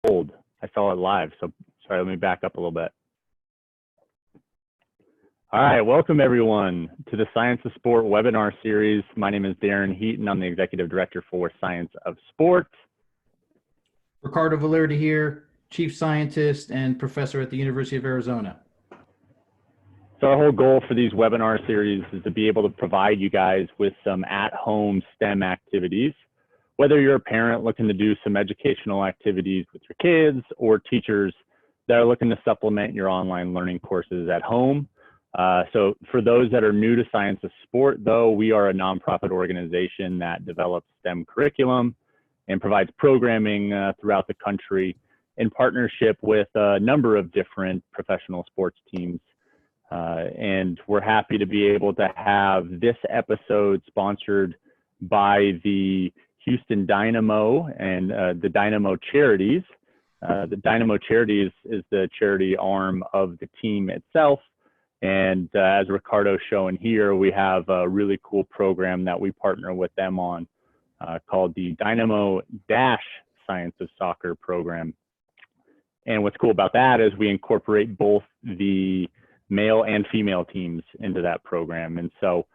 pulled. I saw it live, so sorry, let me back up a little bit. All right, welcome everyone to the Science of Sport webinar series. My name is Daren Heaton. I'm the Executive Director for Science of Sport. Ricardo Valerdi here, Chief Scientist and Professor at the University of Arizona. So our whole goal for these webinar series is to be able to provide you guys with some at-home STEM activities, whether you're a parent looking to do some educational activities with your kids or teachers that are looking to supplement your online learning courses at home. So for those that are new to Science of Sport, though, we are a nonprofit organization that develops STEM curriculum and provides programming throughout the country in partnership with a number of different professional sports teams. And we're happy to be able to have this episode sponsored by the Houston Dynamo and the Dynamo Charities. The Dynamo Charities is the charity arm of the team itself. And as Ricardo's showing here, we have a really cool program that we partner with them on called the Dynamo Science of Soccer program. And what's cool about that is we incorporate both the male and female teams into that program. And so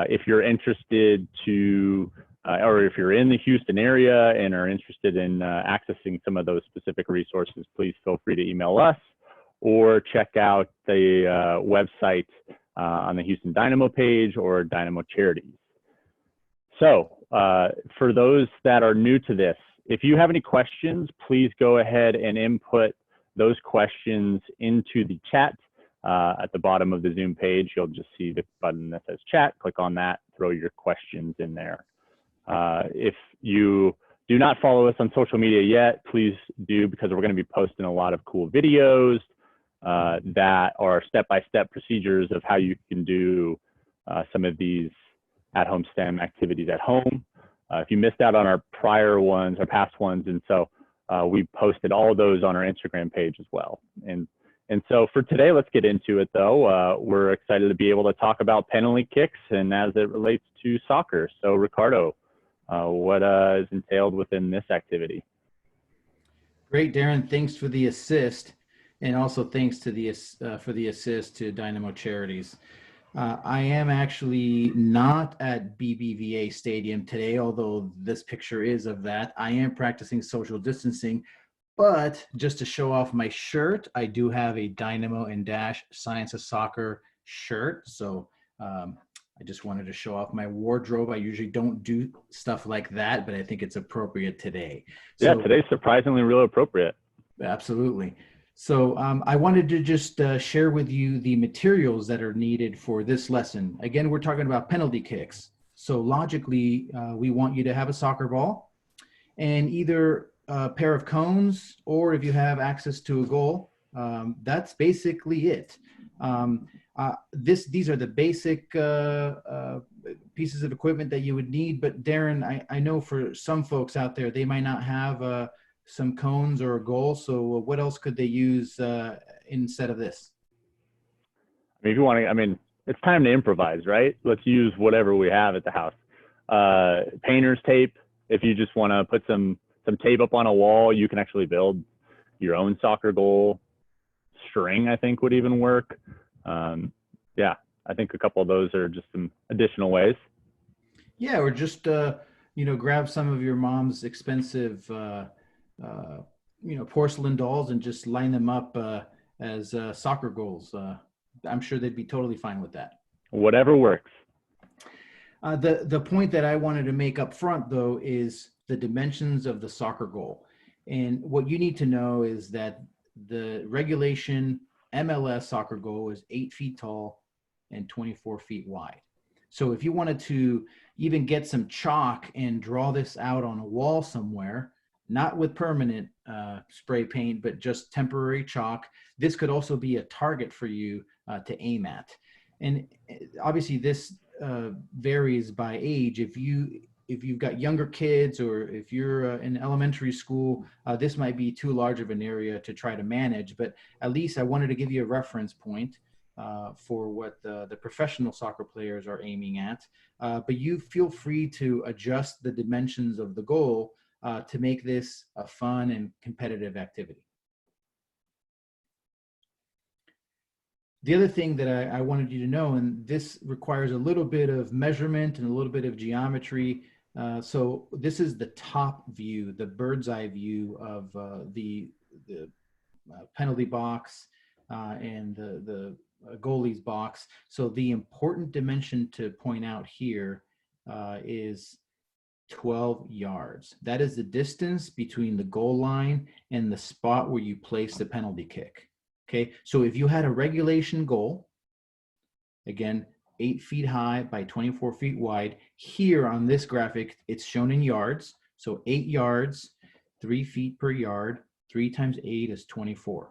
if you're interested to, or if you're in the Houston area and are interested in accessing some of those specific resources, please feel free to email us or check out the website on the Houston Dynamo page or Dynamo Charities. So for those that are new to this, if you have any questions, please go ahead and input those questions into the chat at the bottom of the Zoom page. You'll just see the button that says chat. Click on that, throw your questions in there. If you do not follow us on social media yet, please do, because we're going to be posting a lot of cool videos that are step-by-step procedures of how you can do some of these at-home STEM activities at home. If you missed out on our prior ones, our past ones, and so we posted all of those on our Instagram page as well. And so for today, let's get into it though. We're excited to be able to talk about penalty kicks and as it relates to soccer. So Ricardo, what is entailed within this activity? Great, Daren. Thanks for the assist. And also thanks to the for the assist to Dynamo Charities. I am actually not at BBVA Stadium today, although this picture is of that. I am practicing social distancing, but just to show off my shirt, I do have a Dynamo and Dash Science of Soccer shirt. So I just wanted to show off my wardrobe. I usually don't do stuff like that, but I think it's appropriate today. Yeah, today's surprisingly real appropriate. Absolutely. So I wanted to just share with you the materials that are needed for this lesson. Again, we're talking about penalty kicks. So logically, we want you to have a soccer ball and either a pair of cones, or if you have access to a goal, that's basically it. These are the basic pieces of equipment that you would need. But Daren, I know for some folks out there, they might not have some cones or a goal. So what else could they use instead of this? I mean, if you want to, I mean, it's time to improvise, right? Let's use whatever we have at the house. Painter's tape. If you just want to put some tape up on a wall, you can actually build your own soccer goal. String, I think, would even work. Yeah, I think a couple of those are just some additional ways. Yeah, or just, you know, grab some of your mom's expensive you know, porcelain dolls and just line them up as soccer goals. I'm sure they'd be totally fine with that. Whatever works. The point that I wanted to make up front, though, is the dimensions of the soccer goal. And what you need to know is that the regulation MLS soccer goal is 8 feet tall and 24 feet wide. So if you wanted to even get some chalk and draw this out on a wall somewhere, not with permanent spray paint, but just temporary chalk, this could also be a target for you to aim at. And obviously this varies by age. If you've got younger kids, or if you're in elementary school, this might be too large of an area to try to manage, but at least I wanted to give you a reference point for what the professional soccer players are aiming at. But you feel free to adjust the dimensions of the goal to make this a fun and competitive activity. The other thing that I wanted you to know, and this requires a little bit of measurement and a little bit of geometry. So this is the top view, the bird's eye view of the penalty box and the goalie's box. So the important dimension to point out here is 12 yards. That is the distance between the goal line and the spot where you place the penalty kick. Okay, so if you had a regulation goal, again, 8 feet high by 24 feet wide, here on this graphic, it's shown in yards. So 8 yards, 3 feet per yard, 3 times 8 is 24.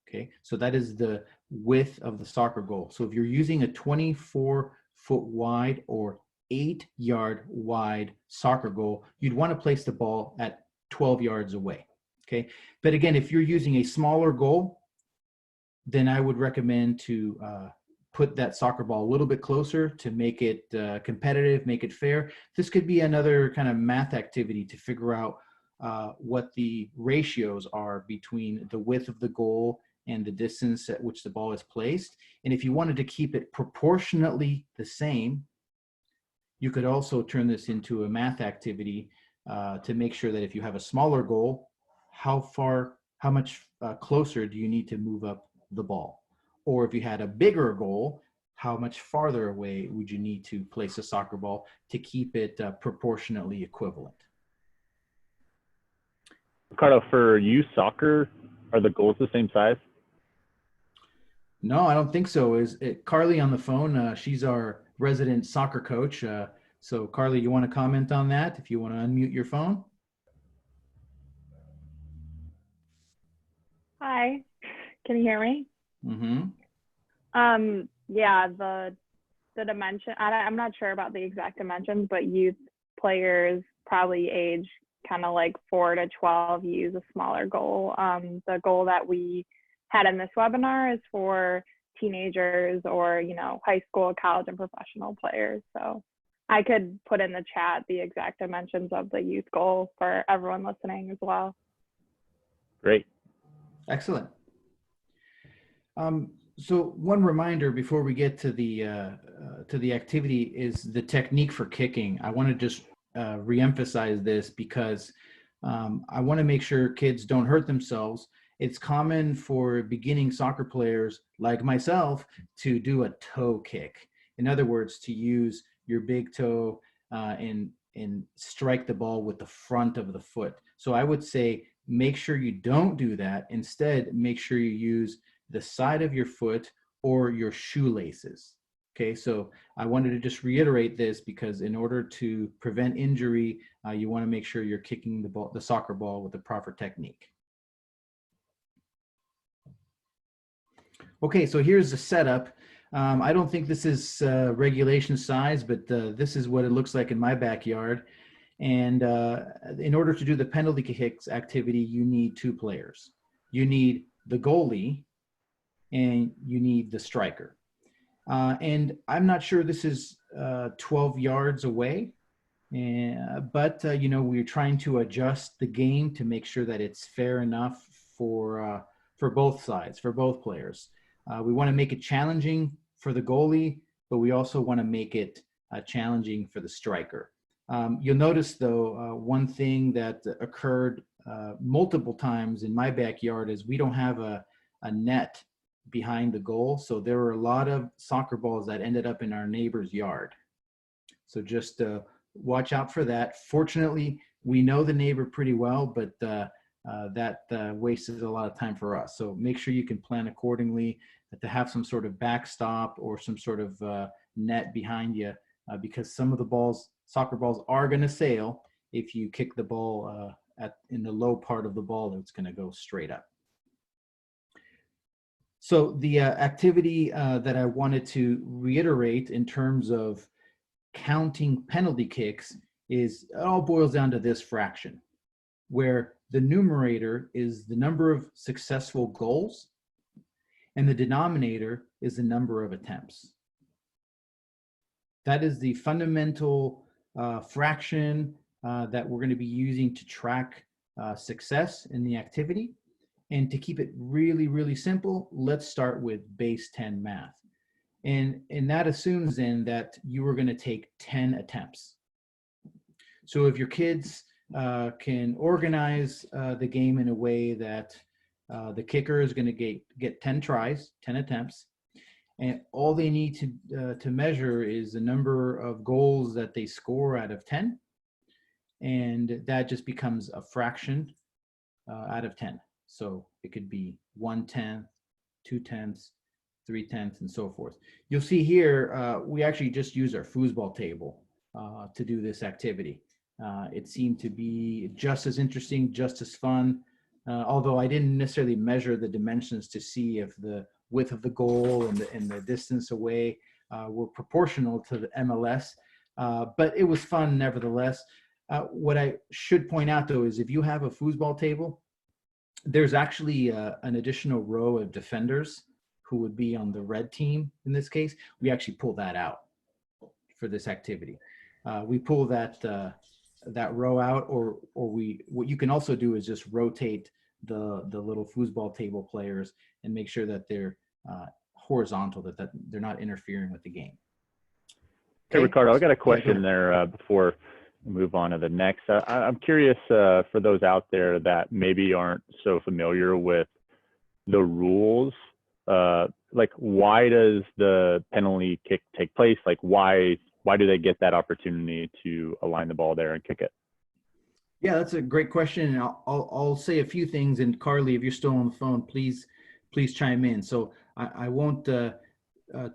Okay, so that is the width of the soccer goal. So if you're using a 24-foot wide or 8-yard wide soccer goal, you'd want to place the ball at 12 yards away. Okay, but again, if you're using a smaller goal, then I would recommend to put that soccer ball a little bit closer to make it competitive, make it fair. This could be another kind of math activity to figure out what the ratios are between the width of the goal and the distance at which the ball is placed. And if you wanted to keep it proportionately the same, you could also turn this into a math activity to make sure that if you have a smaller goal, how much closer do you need to move up the ball? Or if you had a bigger goal, how much farther away would you need to place a soccer ball to keep it proportionately equivalent? Ricardo, for youth soccer, are the goals the same size? No, I don't think so. Is it Carly on the phone? She's our resident soccer coach. So Carly, you want to comment on that if you want to unmute your phone? Hi, can you hear me? Mm-hmm. Yeah, the dimension, I'm not sure about the exact dimensions, but youth players probably age kind of like 4 to 12 use a smaller goal. The goal that we had in this webinar is for teenagers or, high school, college, and professional players. So I could put in the chat the exact dimensions of the youth goal for everyone listening as well. Great. Excellent. So one reminder before we get to the activity is the technique for kicking. I want to just reemphasize this because I want to make sure kids don't hurt themselves. It's common for beginning soccer players like myself to do a toe kick. In other words, to use your big toe and strike the ball with the front of the foot. So I would say make sure you don't do that. Instead, make sure you use the side of your foot or your shoelaces. Okay, so I wanted to just reiterate this because in order to prevent injury, you want to make sure you're kicking the soccer ball with the proper technique. Okay, so here's the setup. I don't think this is regulation size, but this is what it looks like in my backyard. And in order to do the penalty kicks activity, you need 2 players. You need the goalie and you need the striker. And I'm not sure this is 12 yards away, but we're trying to adjust the game to make sure that it's fair enough for both sides, for both players. We want to make it challenging for the goalie, but we also want to make it challenging for the striker. You'll notice, though, one thing that occurred multiple times in my backyard is we don't have a net behind the goal. So there were a lot of soccer balls that ended up in our neighbor's yard. So just watch out for that. Fortunately, we know the neighbor pretty well, but that wasted a lot of time for us. So make sure you can plan accordingly to have some sort of backstop or some sort of net behind you because some of the soccer balls are going to sail if you kick the ball in the low part of the ball that's going to go straight up. So the activity that I wanted to reiterate in terms of counting penalty kicks is it all boils down to this fraction, where the numerator is the number of successful goals and the denominator is the number of attempts. That is the fundamental fraction that we're going to be using to track success in the activity. And to keep it really, really simple, let's start with base 10 math. And that assumes then that you are going to take 10 attempts. So if your kids can organize the game in a way that the kicker is going to get 10 tries, 10 attempts, and all they need to measure is the number of goals that they score out of 10, and that just becomes a fraction out of 10. So it could be 1/10, 2/10, 3/10, and so forth. You'll see here, we actually just use our foosball table to do this activity. It seemed to be just as interesting, just as fun, although I didn't necessarily measure the dimensions to see if the width of the goal and the distance away were proportional to the MLS, but it was fun nevertheless. What I should point out though is if you have a foosball table, there's actually an additional row of defenders who would be on the red team in this case. We actually pull that out for this activity. We pull that row out, or what you can also do is just rotate the little foosball table players and make sure that they're horizontal, that they're not interfering with the game. Okay, hey, Ricardo, I got a question there before we move on to the next. I'm curious for those out there that maybe aren't so familiar with the rules. Like, why does the penalty kick take place? Like, why do they get that opportunity to align the ball there and kick it? Yeah, that's a great question. And I'll say a few things. And Carly, if you're still on the phone, please chime in. So I won't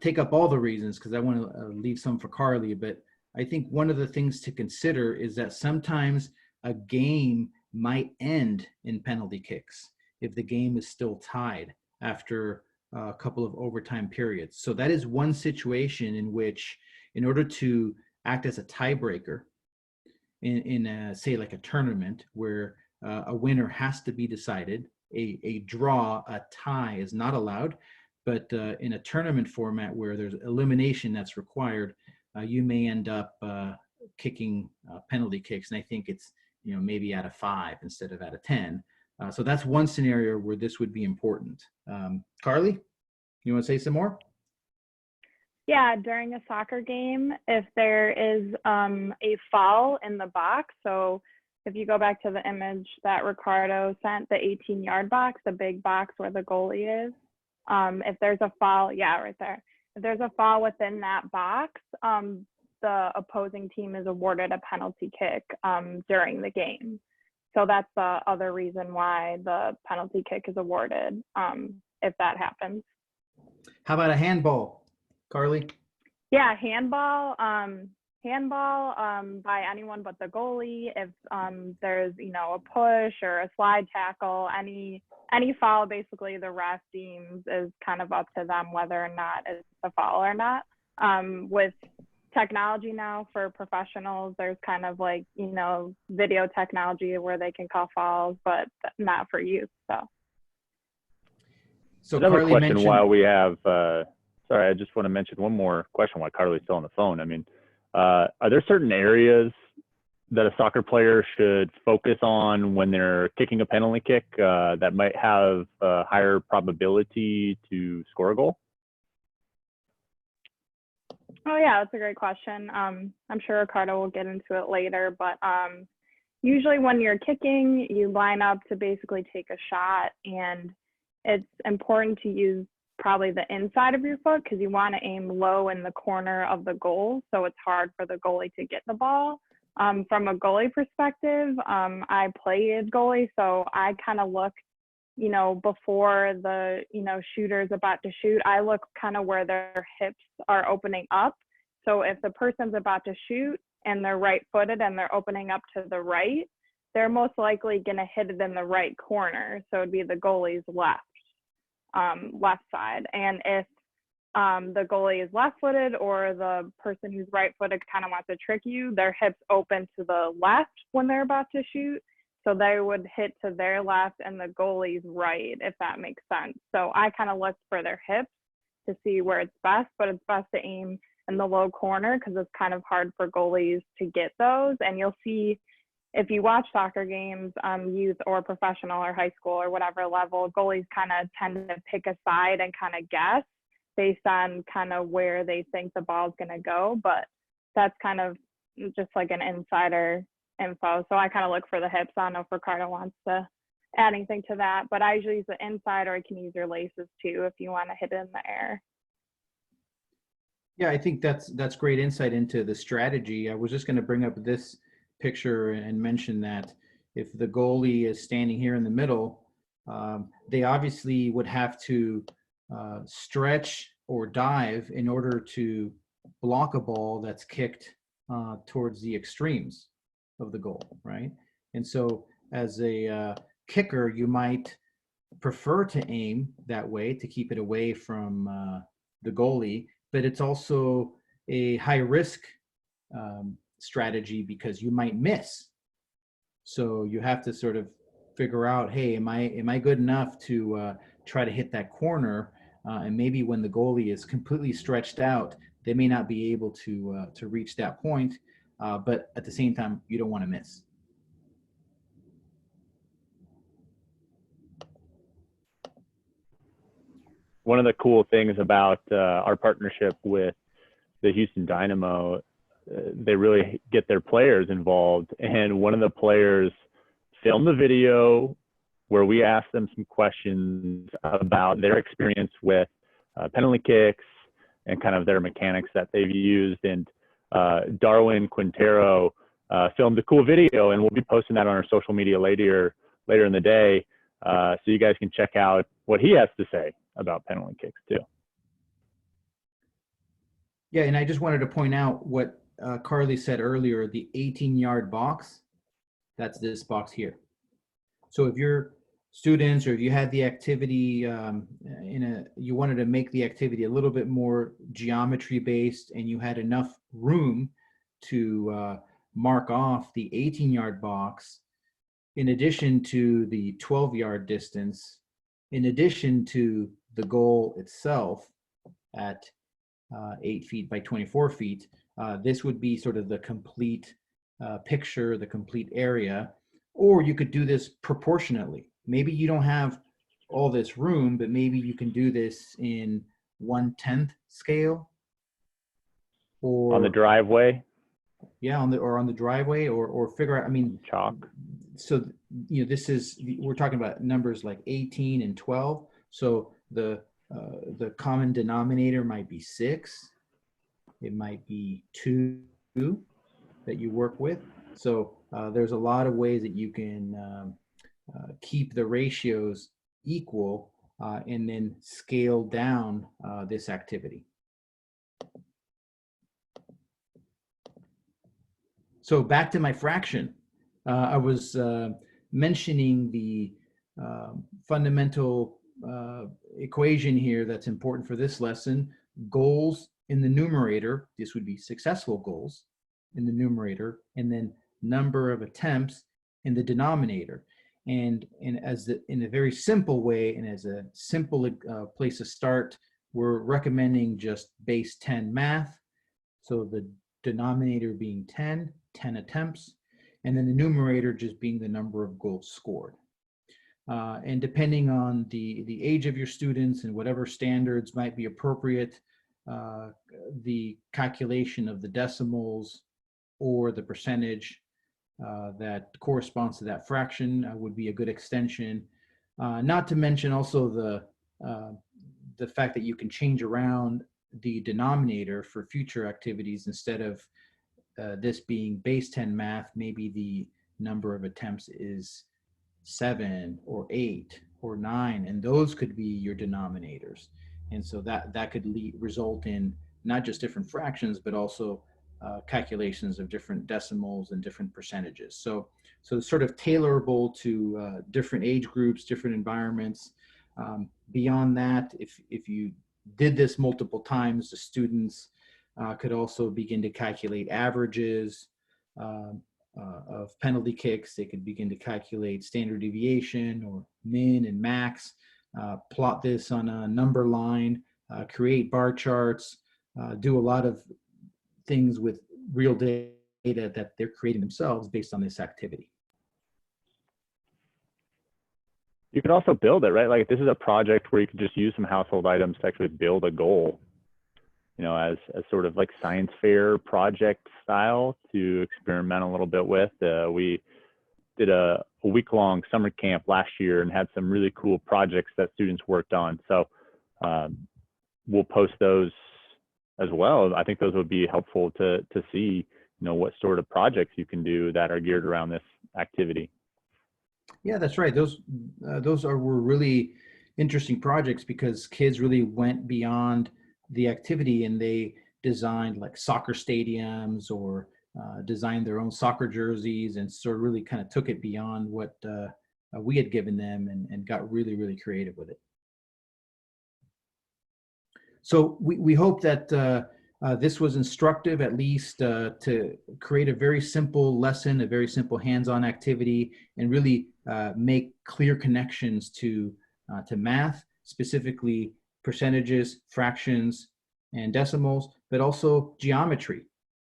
take up all the reasons because I want to leave some for Carly. But I think one of the things to consider is that sometimes a game might end in penalty kicks if the game is still tied after a couple of overtime periods. So that is one situation in which, in order to act as a tiebreaker in say like a tournament where a winner has to be decided, a draw, a tie is not allowed, but in a tournament format where there's elimination that's required, you may end up kicking penalty kicks, and I think it's maybe out of 5 instead of out of 10. So that's one scenario where this would be important. Carly, you want to say some more? Yeah, during a soccer game, if there is a foul in the box, so if you go back to the image that Ricardo sent, the 18-yard box, the big box where the goalie is, if there's a foul, yeah, right there. If there's a foul within that box, the opposing team is awarded a penalty kick during the game. So that's the other reason why the penalty kick is awarded if that happens. How about a handball, Carly? Yeah, handball by anyone but the goalie. If there's a push or a slide tackle, any foul, basically the ref deems is kind of up to them whether or not it's a foul or not. With technology now for professionals, there's kind of like video technology where they can call fouls, but not for youth. So another question while we have sorry, I just want to mention one more question while Carly's still on the phone. I mean, are there certain areas that a soccer player should focus on when they're kicking a penalty kick that might have a higher probability to score a goal? Oh yeah, that's a great question. I'm sure Ricardo will get into it later, but usually when you're kicking, you line up to basically take a shot, and it's important to use probably the inside of your foot because you want to aim low in the corner of the goal, so it's hard for the goalie to get the ball. From a goalie perspective, I played goalie, so I kind of look, before the, shooter's about to shoot, I look kind of where their hips are opening up. So if the person's about to shoot and they're right-footed and they're opening up to the right, they're most likely going to hit it in the right corner. So it'd be the goalie's left side. And if the goalie is left-footed or the person who's right-footed kind of wants to trick you, their hips open to the left when they're about to shoot. So they would hit to their left and the goalie's right, if that makes sense. So I kind of look for their hips to see where it's best, but it's best to aim in the low corner because it's kind of hard for goalies to get those. And you'll see if you watch soccer games, youth or professional or high school or whatever level, goalies kind of tend to pick a side and kind of guess based on kind of where they think the ball's going to go. But that's kind of just like an insider info. So I kind of look for the hips. I don't know if Ricardo wants to add anything to that, but I usually use the inside, or I can use your laces too if you want to hit it in the air. Yeah, I think that's great insight into the strategy. I was just going to bring up this picture and mention that if the goalie is standing here in the middle, they obviously would have to stretch or dive in order to block a ball that's kicked towards the extremes of the goal, right? And so as a kicker, you might prefer to aim that way to keep it away from the goalie, but it's also a high risk strategy because you might miss. So you have to sort of figure out, hey, am I good enough to try to hit that corner? And maybe when the goalie is completely stretched out, they may not be able to reach that point. But at the same time, you don't want to miss. One of the cool things about our partnership with the Houston Dynamo, they really get their players involved. And one of the players filmed a video where we asked them some questions about their experience with penalty kicks and kind of their mechanics that they've used. And Darwin Quintero filmed a cool video, and we'll be posting that on our social media later in the day, so you guys can check out what he has to say about penalty kicks too. Yeah, and I just wanted to point out what Carly said earlier, the 18-yard box, that's this box here. So if you're students, or if you had the activity you wanted to make the activity a little bit more geometry based, and you had enough room to mark off the 18-yard box, in addition to the 12-yard distance, in addition to the goal itself at 8 feet by 24 feet, this would be sort of the complete picture, the complete area. Or you could do this proportionately. Maybe you don't have all this room, but maybe you can do this in 1/10 scale, or on the driveway. Yeah, on the driveway, or figure out. I mean, chalk. So this is, we're talking about numbers like 18 and 12. So the common denominator might be 6. It might be 2 that you work with. So there's a lot of ways that you can keep the ratios equal and then scale down this activity. So back to my fraction. I was mentioning the fundamental equation here that's important for this lesson. Goals in the numerator, this would be successful goals in the numerator, and then number of attempts in the denominator. And in a very simple way, and as a simple place to start, we're recommending just base 10 math. So the denominator being 10 attempts, and then the numerator just being the number of goals scored. And depending on the age of your students and whatever standards might be appropriate, the calculation of the decimals or the percentage that corresponds to that fraction would be a good extension. Not to mention also the fact that you can change around the denominator for future activities. Instead of this being base 10 math, maybe the number of attempts is 7 or 8 or 9, and those could be your denominators. And so that could result in not just different fractions, but also calculations of different decimals and different percentages. So it's sort of tailorable to different age groups, different environments. Beyond that, if you did this multiple times, the students could also begin to calculate averages of penalty kicks. They could begin to calculate standard deviation or min and max, plot this on a number line, create bar charts, do a lot of things with real data data that they're creating themselves based on this activity. You could also build it, right? Like this is a project where you could just use some household items to actually build a goal, you know, as sort of like science fair project style to experiment a little bit with. We did a week-long summer camp last year and had some really cool projects that students worked on. So we'll post those as well. I think those would be helpful to see, you know, what sort of projects you can do that are geared around this activity. Yeah, that's right. Those were really interesting projects because kids really went beyond the activity and they designed like soccer stadiums or designed their own soccer jerseys and sort of really kind of took it beyond what we had given them and got really, really creative with it. So we hope that this was instructive, at least to create a very simple lesson, a very simple hands-on activity, and really make clear connections to math, specifically percentages, fractions, and decimals, but also geometry,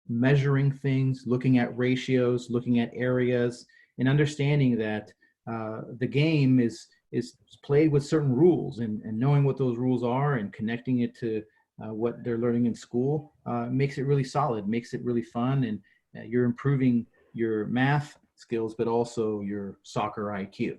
measuring things, looking at ratios, looking at areas, and understanding that the game is played with certain rules, and knowing what those rules are and connecting it to what they're learning in school makes it really solid, makes it really fun, and you're improving your math skills, but also your soccer IQ.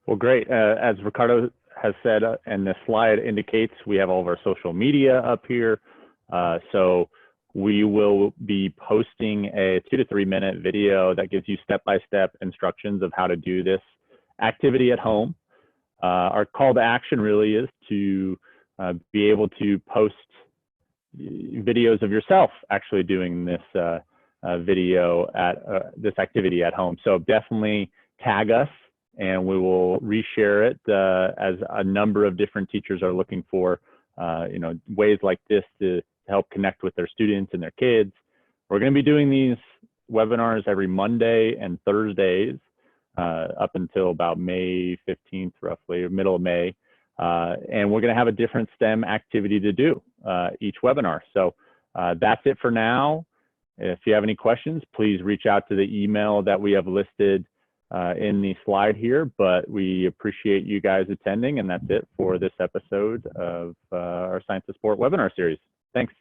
Well, great. As Ricardo has said, and the slide indicates, we have all of our social media up here. So we will be posting a 2 to 3 minute video that gives you step-by-step instructions of how to do this activity at home. Our call to action really is to be able to post videos of yourself actually doing this video at this activity at home. So definitely tag us and we will reshare it as a number of different teachers are looking for, you know, ways like this to help connect with their students and their kids. We're going to be doing these webinars every Monday and Thursdays up until about May 15th, roughly, or middle of May. And we're going to have a different STEM activity to do each webinar. So that's it for now. If you have any questions, please reach out to the email that we have listed in the slide here, but we appreciate you guys attending, and that's it for this episode of our Science to Sport webinar series. Thanks.